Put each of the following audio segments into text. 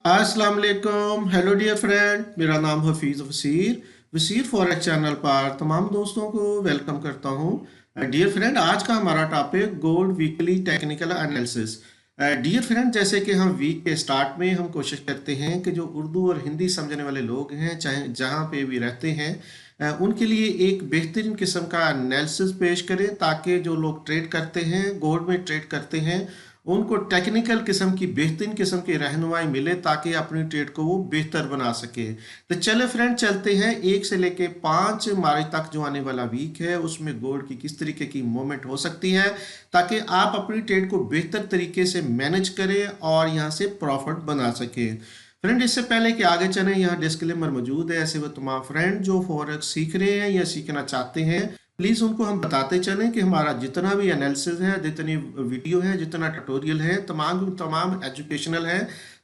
अस्सलाम वालेकुम। Hello dear friend, मेरा नाम हफीज़ वसीर वसीर फॉरेक्स चैनल पर तमाम दोस्तों को वेलकम करता हूँ। डियर फ्रेंड, आज का हमारा topic gold weekly technical analysis. Dear friend, जैसे कि हम वीक के स्टार्ट में हम कोशिश करते हैं कि जो उर्दू और हिंदी समझने वाले लोग हैं, चाहे जहाँ पे भी रहते हैं, उनके लिए एक बेहतरीन किस्म का एनालिसिस पेश करें, ताकि जो लोग ट्रेड करते हैं, गोल्ड में ट्रेड करते हैं, उनको टेक्निकल किस्म की बेहतरीन किस्म की रहनुमाई मिले, ताकि अपनी ट्रेड को वो बेहतर बना सके। तो चले फ्रेंड, चलते हैं 1 से लेके 5 मार्च तक जो आने वाला वीक है उसमें गोल्ड की किस तरीके की मूवमेंट हो सकती है, ताकि आप अपनी ट्रेड को बेहतर तरीके से मैनेज करें और यहाँ से प्रॉफिट बना सके। फ्रेंड, इससे पहले कि आगे चलें, यहाँ डिस्क्लेमर मौजूद है। ऐसे वो तमाम फ्रेंड जो फॉरेक्स सीख रहे हैं या सीखना चाहते हैं, प्लीज़ उनको हम बताते चलें कि हमारा जितना भी एनालिसिस है, जितनी वीडियो है, जितना ट्यूटोरियल है, तमाम तमाम एजुकेशनल है,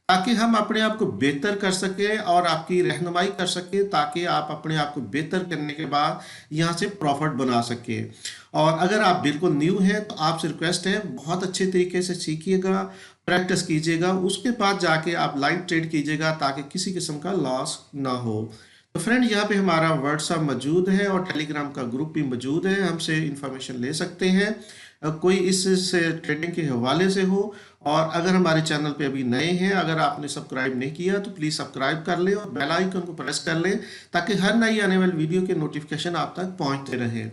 ताकि हम अपने आप को बेहतर कर सकें और आपकी रहनुमाई कर सकें, ताकि आप अपने आप को बेहतर करने के बाद यहाँ से प्रॉफिट बना सकें। और अगर आप बिल्कुल न्यू हैं तो आपसे रिक्वेस्ट है, बहुत अच्छे तरीके से सीखिएगा, प्रैक्टिस कीजिएगा, उसके बाद जाके आप लाइव ट्रेड कीजिएगा, ताकि किसी किस्म का लॉस ना हो। तो फ्रेंड, यहाँ पे हमारा व्हाट्सएप मौजूद है और टेलीग्राम का ग्रुप भी मौजूद है, हमसे इंफॉर्मेशन ले सकते हैं। कोई इस से ट्रेडिंग के हवाले से हो। और अगर हमारे चैनल पे अभी नए हैं, अगर आपने सब्सक्राइब नहीं किया तो प्लीज़ सब्सक्राइब कर लें और बेल आइकन को प्रेस कर लें, ताकि हर नई आने वाली वीडियो के नोटिफिकेशन आप तक पहुँचते रहें।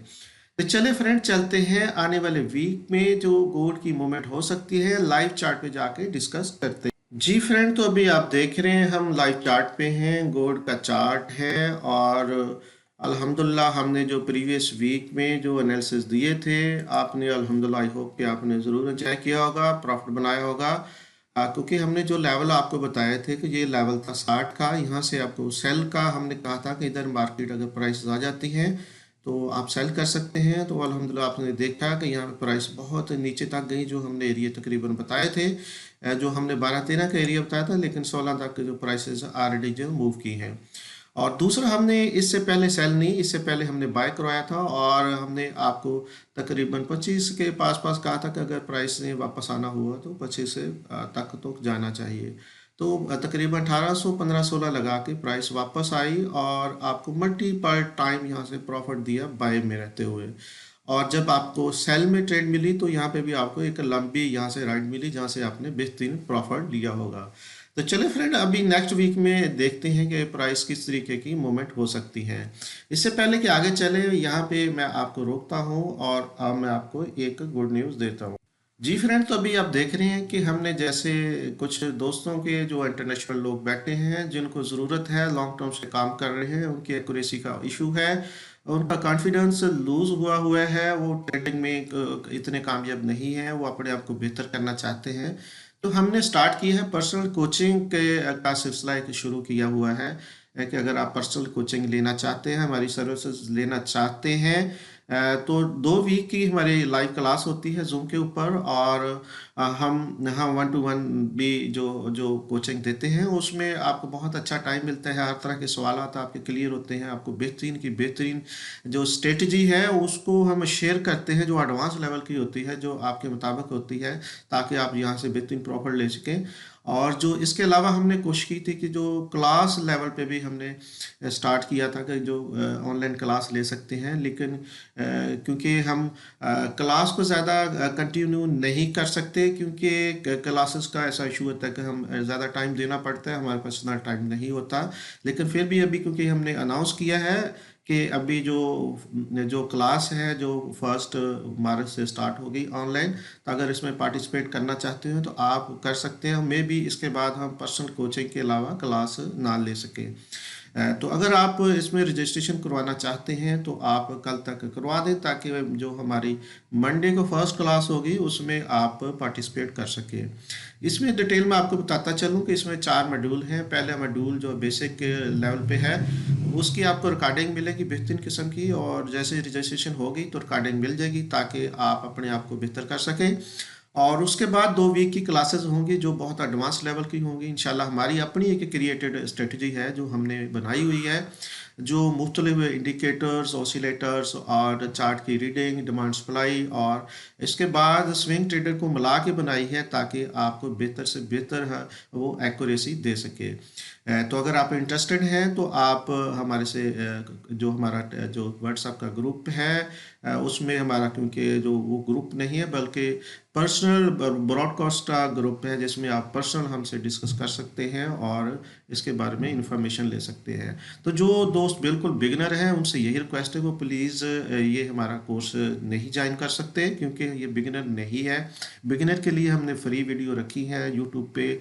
तो चले फ्रेंड, चलते हैं आने वाले वीक में जो गोल्ड की मूवमेंट हो सकती है, लाइव चार्ट पे जाके डिस्कस करते हैं। जी फ्रेंड, तो अभी आप देख रहे हैं हम लाइव चार्ट पे हैं, गोल्ड का चार्ट है। और अल्हम्दुलिल्लाह हमने जो प्रीवियस वीक में जो एनालिसिस दिए थे, आपने अल्हम्दुलिल्लाह, आई होप कि आपने ज़रूर एंजॉय किया होगा, प्रॉफिट बनाया होगा। क्योंकि हमने जो लेवल आपको बताए थे कि ये लेवल था 60 का, यहाँ से आपको सेल का हमने कहा था कि इधर मार्केट अगर प्राइस आ जाती है तो आप सेल कर सकते हैं। तो अल्हम्दुलिल्लाह आपने देखा कि यहाँ पे प्राइस बहुत नीचे तक गई, जो हमने एरिया तकरीबन बताए थे, जो हमने 12-13 का एरिया बताया था, लेकिन 16 तक के जो प्राइसेस ऑलरेडी जो मूव की हैं। और दूसरा, हमने इससे पहले सेल नहीं, इससे पहले हमने बाय करवाया था और हमने आपको तकरीबन 25 के पास पास कहा था कि अगर प्राइस ने वापस आना हुआ तो 25 से तक तो जाना चाहिए। तो तकरीबन 1800 1516 लगा के प्राइस वापस आई और आपको मल्टीपल टाइम यहाँ से प्रॉफिट दिया बाय में रहते हुए। और जब आपको सेल में ट्रेड मिली तो यहाँ पे भी आपको एक लंबी यहाँ से राइड मिली, जहाँ से आपने बेहतरीन प्रॉफिट लिया होगा। तो चले फ्रेंड, अभी नेक्स्ट वीक में देखते हैं कि प्राइस किस तरीके की मूवमेंट हो सकती है। इससे पहले कि आगे चले, यहाँ पे मैं आपको रोकता हूँ और अब मैं आपको एक गुड न्यूज़ देता हूँ। जी फ्रेंड, तो अभी आप देख रहे हैं कि हमने जैसे कुछ दोस्तों के जो इंटरनेशनल लोग बैठे हैं, जिनको ज़रूरत है, लॉन्ग टर्म से काम कर रहे हैं, उनकी एक्यूरेसी का इशू है, उनका कॉन्फिडेंस लूज हुआ हुआ है, वो ट्रेडिंग में इतने कामयाब नहीं है, वो अपने आप को बेहतर करना चाहते हैं। तो हमने स्टार्ट किया है पर्सनल कोचिंग के का सिलसिला एक शुरू किया हुआ है कि अगर आप पर्सनल कोचिंग लेना चाहते हैं, हमारी सर्विसेज लेना चाहते हैं, तो 2 वीक की हमारी लाइव क्लास होती है जूम के ऊपर। और हम 1 to 1 भी जो जो कोचिंग देते हैं, उसमें आपको बहुत अच्छा टाइम मिलता है, हर तरह के सवाल आपके क्लियर होते हैं, आपको बेहतरीन की बेहतरीन जो स्ट्रेटजी है उसको हम शेयर करते हैं, जो एडवांस लेवल की होती है, जो आपके मुताबिक होती है, ताकि आप यहाँ से बेहतरीन प्रॉफिट ले सकें। और जो इसके अलावा हमने कोशिश की थी कि जो क्लास लेवल पे भी हमने स्टार्ट किया था कि जो ऑनलाइन क्लास ले सकते हैं, लेकिन क्योंकि हम क्लास को ज़्यादा कंटिन्यू नहीं कर सकते, क्योंकि क्लासेस का ऐसा इशू होता है कि हम ज़्यादा टाइम देना पड़ता है, हमारे पास इतना टाइम नहीं होता। लेकिन फिर भी अभी क्योंकि हमने अनाउंस किया है कि अभी जो जो क्लास है जो 1 मार्च से स्टार्ट होगी ऑनलाइन, तो अगर इसमें पार्टिसिपेट करना चाहते हो तो आप कर सकते हैं। मे बी इसके बाद हम पर्सनल कोचिंग के अलावा क्लास ना ले सकें। तो अगर आप इसमें रजिस्ट्रेशन करवाना चाहते हैं तो आप कल तक करवा दें, ताकि जो हमारी मंडे को फर्स्ट क्लास होगी उसमें आप पार्टिसिपेट कर सकें। इसमें डिटेल में आपको बताता चलूँ कि इसमें 4 मॉड्यूल हैं। पहला मॉड्यूल जो बेसिक लेवल पे है, उसकी आपको रिकॉर्डिंग मिलेगी बेहतरीन किस्म की, और जैसे रजिस्ट्रेशन होगी तो रिकॉर्डिंग मिल जाएगी, ताकि आप अपने आप को बेहतर कर सकें। और उसके बाद 2 वीक की क्लासेस होंगी जो बहुत एडवांस लेवल की होंगी इंशाल्लाह। हमारी अपनी एक क्रिएटेड स्ट्रेटजी है जो हमने बनाई हुई है, जो मुख्तलिफ इंडिकेटर्स, ऑसिलेटर्स और चार्ट की रीडिंग, डिमांड सप्लाई और इसके बाद स्विंग ट्रेडर को मिला के बनाई है ताकि आपको बेहतर से बेहतर वो एक्यूरेसी दे सके। तो अगर आप इंटरेस्टेड हैं तो आप हमारे से जो हमारा जो व्हाट्सएप का ग्रुप है उसमें हमारा, क्योंकि जो वो ग्रुप नहीं है बल्कि पर्सनल ब्रॉडकास्ट का ग्रुप है जिसमें आप पर्सनल हमसे डिस्कस कर सकते हैं और इसके बारे में इंफॉर्मेशन ले सकते हैं। तो जो दोस्त बिल्कुल बिगनर हैं उनसे यही रिक्वेस्ट है वो प्लीज़ ये हमारा कोर्स नहीं ज्वाइन कर सकते क्योंकि ये बिगनर नहीं है। बिगनर के लिए हमने फ्री वीडियो रखी है यूट्यूब पे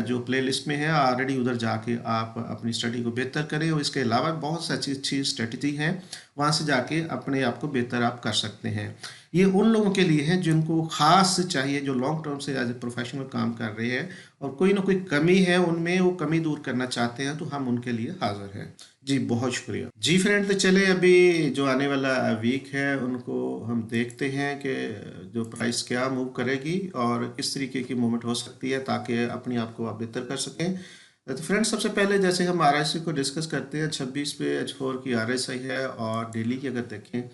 जो प्लेलिस्ट में है, ऑलरेडी उधर जाके आप अपनी स्टडी को बेहतर करें और इसके अलावा बहुत सी अच्छी अच्छी स्ट्रेटजी हैं, वहाँ से जाके अपने आप को बेहतर आप कर सकते हैं। ये उन लोगों के लिए है जिनको खास चाहिए, जो लॉन्ग टर्म से एज ए प्रोफेशनल काम कर रहे हैं और कोई ना कोई कमी है उनमें, वो कमी दूर करना चाहते हैं, तो हम उनके लिए हाजिर हैं। जी बहुत शुक्रिया। जी फ्रेंड, तो चले अभी जो आने वाला वीक है उनको हम देखते हैं कि जो प्राइस क्या मूव करेगी और किस तरीके की मूवमेंट हो सकती है ताकि अपने आप को आप बेहतर कर सकें। तो फ्रेंड्स, सबसे पहले जैसे हम RSI को डिस्कस करते हैं, 26 पे H4 की RSI है और डेली की अगर देखें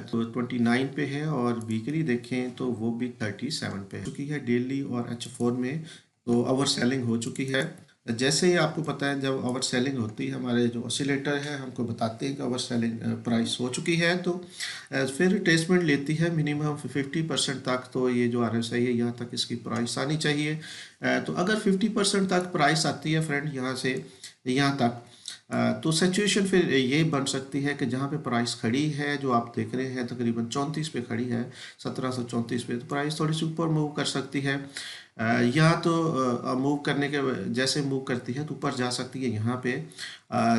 तो 29 पे है और वीकली देखें तो वो भी 37 पे है चुकी है डेली और H4 में, तो ओवर सेलिंग हो चुकी है। जैसे ही आपको पता है जब ओवर सेलिंग होती है, हमारे जो ऑसिलेटर है हमको बताते हैं कि ओवर सेलिंग प्राइस हो चुकी है, तो फिर रिट्रेसमेंट लेती है मिनिमम 50% तक। तो ये जो RSI है यहाँ तक इसकी प्राइस आनी चाहिए। तो अगर 50% तक प्राइस आती है फ्रेंड यहाँ से यहाँ तक, तो सिचुएशन फिर ये बन सकती है कि जहाँ पे प्राइस खड़ी है जो आप देख रहे हैं तकरीबन 34 पे खड़ी है, 1734 पे, तो प्राइस थोड़ी सी ऊपर मूव कर सकती है। या तो मूव करने के जैसे मूव करती है तो ऊपर जा सकती है यहाँ पे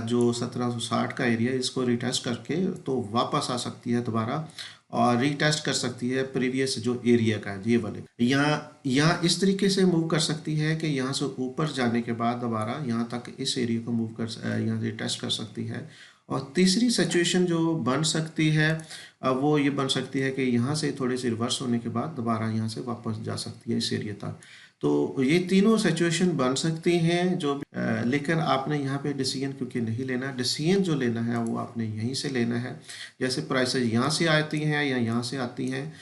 जो 1760 का एरिया, इसको रिटेस्ट करके तो वापस आ सकती है दोबारा और रीटेस्ट कर सकती है प्रीवियस जो एरिया का है ये वाले। यहाँ इस तरीके से मूव कर सकती है कि यहाँ से ऊपर जाने के बाद दोबारा यहाँ तक इस एरिया को मूव कर यहाँ रीटेस्ट कर सकती है। और तीसरी सिचुएशन जो बन सकती है वो ये बन सकती है कि यहाँ से थोड़ी सी रिवर्स होने के बाद दोबारा यहाँ से वापस जा सकती है इस एरिया तक। तो ये तीनों सिचुएशन बन सकती हैं जो लेकिन आपने यहाँ पे डिसीजन क्योंकि नहीं लेना, डिसीजन जो लेना है वो आपने यहीं से लेना है। जैसे प्राइसेस यहाँ से आती हैं या यहाँ से आती हैं,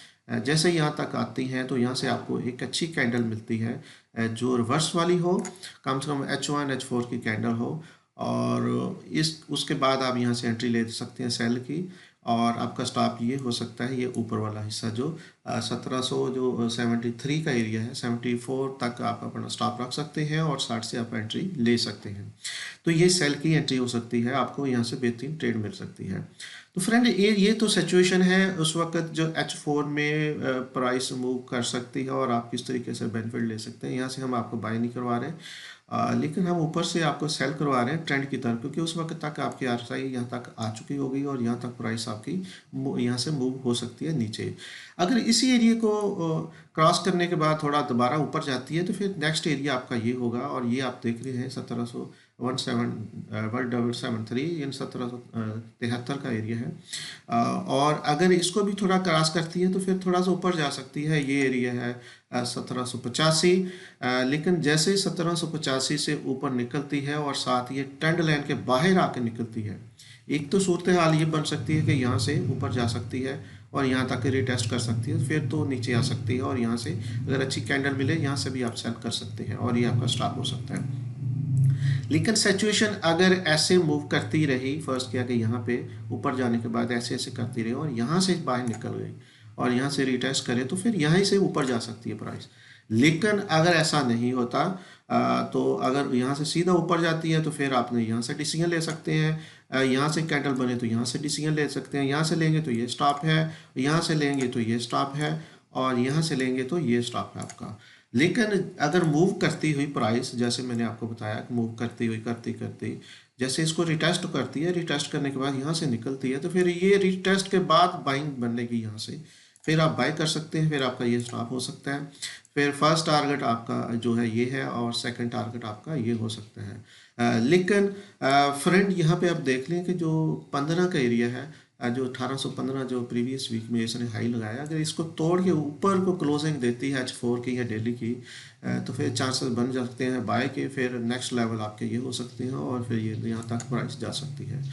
जैसे यहाँ तक आती हैं तो यहाँ से आपको एक अच्छी कैंडल मिलती है जो रिवर्स वाली हो, कम से कम H1 H4 की कैंडल हो, और इस उसके बाद आप यहाँ से एंट्री ले सकते हैं सेल की, और आपका स्टॉप ये हो सकता है ये ऊपर वाला हिस्सा जो 1700 जो 73 का एरिया है, 74 तक आप अपना स्टॉप रख सकते हैं और 60 से आप एंट्री ले सकते हैं। तो ये सेल की एंट्री हो सकती है, आपको यहाँ से बेहतरीन ट्रेड मिल सकती है। तो फ्रेंड ये तो सिचुएशन है उस वक्त जो H4 में प्राइस मूव कर सकती है और आप किस तरीके से बेनिफिट ले सकते हैं। यहाँ से हम आपको बाय नहीं करवा रहे लेकिन हम ऊपर से आपको सेल करवा रहे हैं ट्रेंड की तरफ, क्योंकि उस वक्त तक आपकी RSI यहाँ तक आ चुकी होगी और यहाँ तक प्राइस आपकी यहाँ से मूव हो सकती है नीचे। अगर इसी एरिया को क्रॉस करने के बाद थोड़ा दोबारा ऊपर जाती है तो फिर नेक्स्ट एरिया आपका ये होगा, और ये आप देख रहे हैं 1773 इन 1773 का एरिया है। और अगर इसको भी थोड़ा क्रॉस करती है तो फिर थोड़ा सा ऊपर जा सकती है, ये एरिया है 1785। लेकिन जैसे ही 1785 से ऊपर निकलती है और साथ ये ट्रेंड लाइन के बाहर आके निकलती है, एक तो सूरत हाल ये बन सकती है कि यहाँ से ऊपर जा सकती है और यहाँ तक रिटेस्ट कर सकती है, फिर तो नीचे आ सकती है और यहाँ से अगर अच्छी कैंडल मिले यहाँ से भी आप सेल कर सकते हैं और ये आपका स्टॉप हो सकता है। लेकिन सिचुएशन अगर ऐसे मूव करती रही, फर्स्ट किया कि यहाँ पे ऊपर जाने के बाद ऐसे ऐसे करती रही और यहाँ से बाहर निकल गई और यहाँ से रिटेस्ट करे तो फिर यहाँ से ऊपर जा सकती है प्राइस। लेकिन अगर ऐसा नहीं होता तो अगर यहाँ से सीधा ऊपर जाती है तो फिर आपने यहाँ से डिसीजन ले सकते हैं, यहाँ से कैंडल बने तो यहाँ से डिसीजन ले सकते हैं, यहाँ से लेंगे तो ये स्टॉप है, यहाँ से लेंगे तो ये स्टॉप है और यहाँ से लेंगे तो ये स्टॉप है आपका। लेकिन अगर मूव करती हुई प्राइस, जैसे मैंने आपको बताया कि मूव करती हुई करती जैसे इसको रिटेस्ट करती है, रिटेस्ट करने के बाद यहाँ से निकलती है तो फिर ये रिटेस्ट के बाद बाइंग बनेगी यहाँ से, फिर आप बाय कर सकते हैं, फिर आपका ये स्टॉप हो सकता है। फिर फर्स्ट टारगेट आपका जो है ये है और सेकंड टारगेट आपका ये हो सकता है। लेकिन फ्रेंड यहाँ पे आप देख लें कि जो 15 का एरिया है जो 1815 जो प्रीवियस वीक में इसने हाई लगाया, अगर इसको तोड़ के ऊपर को क्लोजिंग देती है H4 की या डेली की, तो फिर चांसेस बन सकते हैं बाय के, फिर नेक्स्ट लेवल आपके ये हो सकते हैं और फिर ये यहाँ तक प्राइस जा सकती है।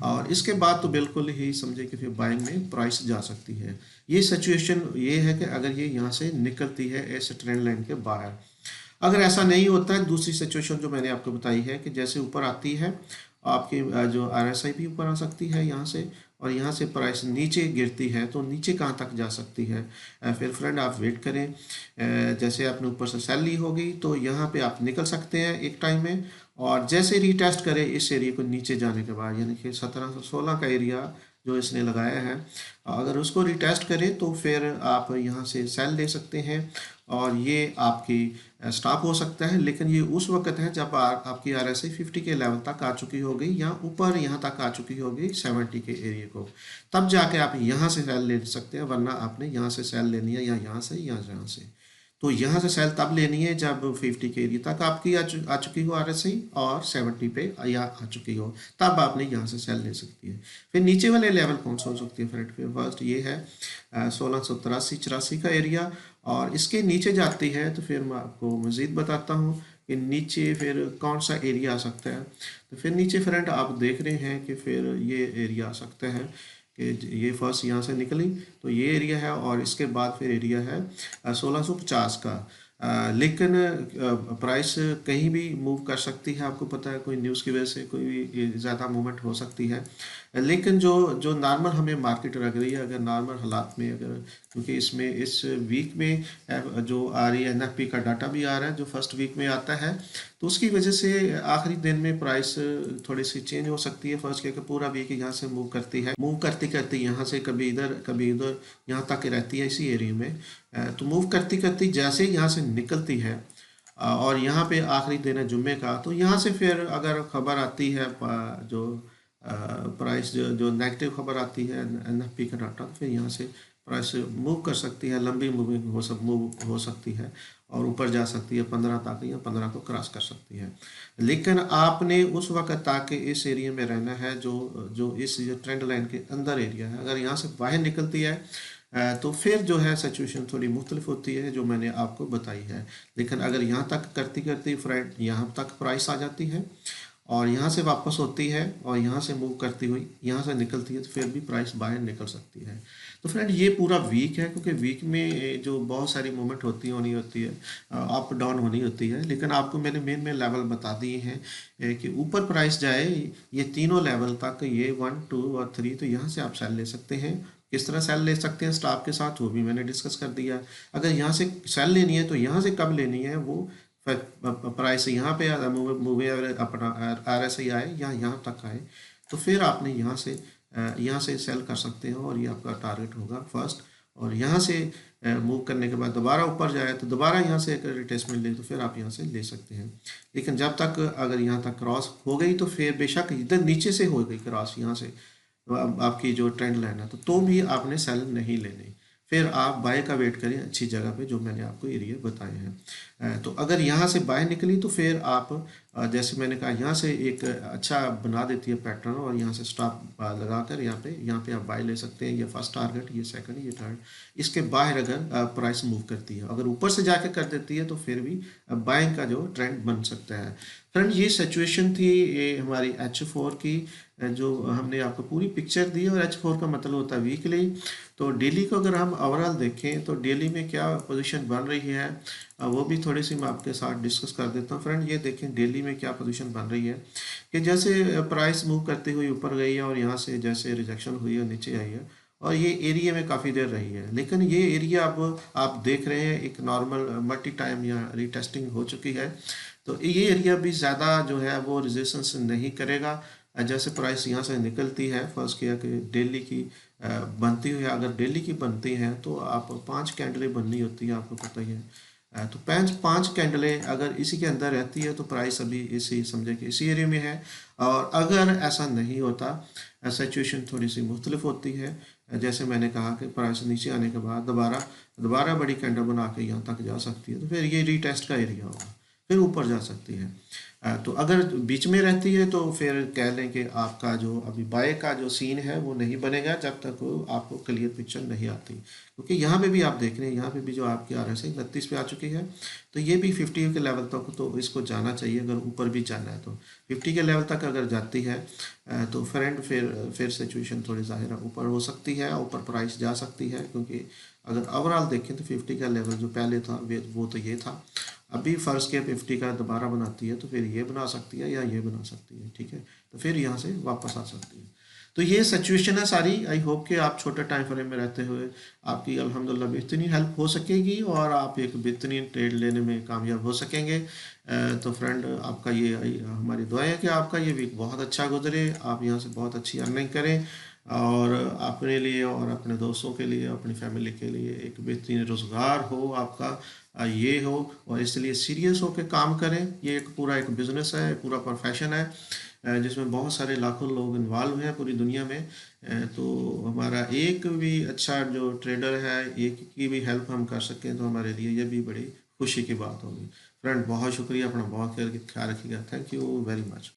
और इसके बाद तो बिल्कुल ही समझे कि फिर बाइंग में प्राइस जा सकती है। ये सिचुएशन ये है कि अगर ये यहाँ से निकलती है इस ट्रेंड लाइन के बाहर। अगर ऐसा नहीं होता है, दूसरी सिचुएशन जो मैंने आपको बताई है कि जैसे ऊपर आती है आपकी जो RSI भी ऊपर आ सकती है यहाँ से, और यहाँ से प्राइस नीचे गिरती है, तो नीचे कहाँ तक जा सकती है। फिर फ्रेंड आप वेट करें, जैसे आपने ऊपर से सेल ली होगी तो यहाँ पे आप निकल सकते हैं एक टाइम में, और जैसे रीटेस्ट करें इस एरिया को नीचे जाने के बाद, यानी कि 1716 का एरिया जो इसने लगाया है, अगर उसको रिटेस्ट करें तो फिर आप यहाँ से सेल ले सकते हैं और ये आपकी स्टॉप हो सकता है। लेकिन ये उस वक्त है जब आपकी RSI 50 के लेवल तक आ चुकी होगी या ऊपर यहाँ तक आ चुकी होगी 70 के एरिया को, तब जाके आप यहाँ से सेल ले सकते हैं, वरना आपने यहाँ से सेल लेनी है या यहाँ से या यहाँ से। तो यहाँ से सेल तब लेनी है जब 50 के एरिया तक आपकी आ चुकी हो RSI और 70 पे या आ चुकी हो, तब आपने यहाँ से सेल ले सकती है। फिर नीचे वाले लेवल कौन सा हो सकती है फ्रेंड? फिर फर्स्ट ये है 1683-84 का एरिया, और इसके नीचे जाती है तो फिर मैं आपको मज़ीद बताता हूँ कि नीचे फिर कौन सा एरिया आ सकता है। तो फिर नीचे फ्रेंड आप देख रहे हैं कि फिर ये एरिया आ सकता है कि ये फर्स्ट यहाँ से निकली तो ये एरिया है, और इसके बाद फिर एरिया है 1650 का। लेकिन प्राइस कहीं भी मूव कर सकती है, आपको पता है, कोई न्यूज़ की वजह से कोई भी ज़्यादा मूवमेंट हो सकती है। लेकिन जो नॉर्मल हमें मार्केट लग रही है, अगर नॉर्मल हालात में, अगर क्योंकि इसमें इस वीक में जो आ रही है NFP का डाटा भी आ रहा है जो फर्स्ट वीक में आता है, तो उसकी वजह से आखिरी दिन में प्राइस थोड़ी सी चेंज हो सकती है। फर्स्ट के पूरा वीक यहाँ से मूव करती है, मूव करती करती यहाँ से कभी इधर कभी उधर यहाँ तक रहती है इसी एरिया में। तो मूव करती करती जैसे यहाँ से निकलती है और यहाँ पे आखिरी दिन है जुम्मे का, तो यहाँ से फिर अगर खबर आती है जो प्राइस जो नेगेटिव खबर आती है NFP का डाटा, तो फिर यहाँ से प्राइस मूव कर सकती है, लंबी मूविंग मूव हो सकती है और ऊपर जा सकती है 15 तक या 15 को क्रॉस कर सकती है। लेकिन आपने उस वक्त तक इस एरिया में रहना है जो इस ट्रेंड लाइन के अंदर एरिया है। अगर यहाँ से बाहर निकलती है तो फिर जो है सिचुएशन थोड़ी मुख्तलिफ होती है जो मैंने आपको बताई है। लेकिन अगर यहाँ तक करती करती फ्रेंड यहाँ तक प्राइस आ जाती है और यहाँ से वापस होती है और यहाँ से मूव करती हुई यहाँ से निकलती है, तो फिर भी प्राइस बाहर निकल सकती है। तो फ्रेंड ये पूरा वीक है, क्योंकि वीक में जो बहुत सारी मूवमेंट होनी होती है, अप डाउन होनी होती है। लेकिन आपको मैंने मेन लेवल बता दिए हैं कि ऊपर प्राइस जाए ये तीनों लेवल तक, ये 1, 2 और 3, तो यहाँ से आप सेल ले सकते हैं। किस तरह सेल ले सकते हैं स्टॉप के साथ, वो भी मैंने डिस्कस कर दिया। अगर यहाँ से सेल लेनी है तो यहाँ से कब लेनी है, वो प्राइस यहाँ पे मूवी अपना RSI आए या यहाँ तक आए, तो फिर आपने यहाँ से सेल कर सकते हो और ये आपका टारगेट होगा फर्स्ट। और यहाँ से मूव करने के बाद दोबारा ऊपर जाए तो दोबारा यहाँ से एक रिटेस्टमेंट ले, तो फिर आप यहाँ से ले सकते हैं। लेकिन जब तक अगर यहाँ तक क्रॉस हो गई तो फिर बेशक इधर नीचे से हो गई क्रॉस यहाँ से, तो आपकी जो ट्रेंड लाइन है तो भी आपने सेल नहीं लेनी, फिर आप बाय का वेट करें अच्छी जगह पे जो मैंने आपको एरिया बताए हैं। तो अगर यहाँ से बाय निकली तो फिर आप जैसे मैंने कहा यहाँ से एक अच्छा बना देती है पैटर्न, और यहाँ से स्टॉप लगा कर यहाँ पे आप बाय ले सकते हैं। ये फर्स्ट टारगेट, ये सेकंड, ये थर्ड। इसके बाहर अगर प्राइस मूव करती है, अगर ऊपर से जाके कर देती है, तो फिर भी बाइंग का जो ट्रेंड बन सकता है। फ्रेंड ये सिचुएशन थी ये हमारी H4 की, जो हमने आपको पूरी पिक्चर दी। और H4 का मतलब होता है वीकली। तो डेली को अगर हम ओवरऑल देखें तो डेली में क्या पोजीशन बन रही है, वो भी थोड़ी सी मैं आपके साथ डिस्कस कर देता हूँ। फ्रेंड ये देखें डेली में क्या पोजीशन बन रही है कि जैसे प्राइस मूव करती हुई ऊपर गई है और यहाँ से जैसे रिजेक्शन हुई है नीचे आई है, और ये एरिया में काफ़ी देर रही है। लेकिन ये एरिया अब आप देख रहे हैं एक नॉर्मल मल्टी टाइम या रीटेस्टिंग हो चुकी है, तो ये एरिया भी ज़्यादा जो है वो रेजिस्टेंस नहीं करेगा। जैसे प्राइस यहाँ से निकलती है, फर्स्ट किया कि डेली की बनती हुई, अगर डेली की बनती हैं तो आप 5 कैंडलें बननी होती है, आपको पता ही है। तो 5 कैंडलें अगर इसी के अंदर रहती है तो प्राइस अभी इसी समझे कि इसी एरिया में है। और अगर ऐसा नहीं होता, सिचुएशन थोड़ी सी मुख्तलिफ होती है। जैसे मैंने कहा कि प्राइस नीचे आने के बाद दोबारा बड़ी कैंडल बना के यहाँ तक जा सकती है, तो फिर ये रीटेस्ट का एरिया होगा। फिर ऊपर जा सकती है। तो अगर बीच में रहती है तो फिर कह लें कि आपका जो अभी बाय का जो सीन है वो नहीं बनेगा जब तक वो आपको क्लियर पिक्चर नहीं आती, क्योंकि यहाँ पे भी आप देख रहे हैं, यहाँ पे भी जो आपकी RSI 39 पे आ चुकी है, तो ये भी 50 के लेवल तक तो इसको जाना चाहिए अगर ऊपर भी जाना है तो। 50 के लेवल तक अगर जाती है तो फ्रेंड फिर सिचुएशन थोड़ी ज़ाहिर है ऊपर हो सकती है, ऊपर प्राइस जा सकती है, क्योंकि अगर ओवरऑल देखें तो 50 का लेवल जो पहले था वो तो ये था। अभी फ़र्ज़ के 50 का दोबारा बनाती है तो फिर ये बना सकती है या ये बना सकती है, ठीक है, तो फिर यहाँ से वापस आ सकती है। तो ये सिचुएशन है सारी। आई होप कि आप छोटे टाइम फ्रेम में रहते हुए आपकी अल्हम्दुलिल्लाह बेहतरीन हेल्प हो सकेगी और आप एक बेहतरीन ट्रेड लेने में कामयाब हो सकेंगे। तो फ्रेंड आपका ये हमारी दुआ है कि आपका ये वीक बहुत अच्छा गुजरे, आप यहाँ से बहुत अच्छी अर्निंग करें और अपने लिए और अपने दोस्तों के लिए, अपनी फैमिली के लिए एक बेहतरीन रोज़गार हो आपका, ये हो। और इसलिए सीरियस होकर काम करें। ये एक पूरा एक बिज़नेस है, पूरा प्रोफेशन है जिसमें बहुत सारे लाखों लोग इन्वॉल्व हैं पूरी दुनिया में। तो हमारा एक भी अच्छा जो ट्रेडर है, एक की भी हेल्प हम कर सकें तो हमारे लिए ये भी बड़ी खुशी की बात होगी। फ्रेंड बहुत शुक्रिया, अपना बहुत ख्याल रखिएगा। Thank you very much.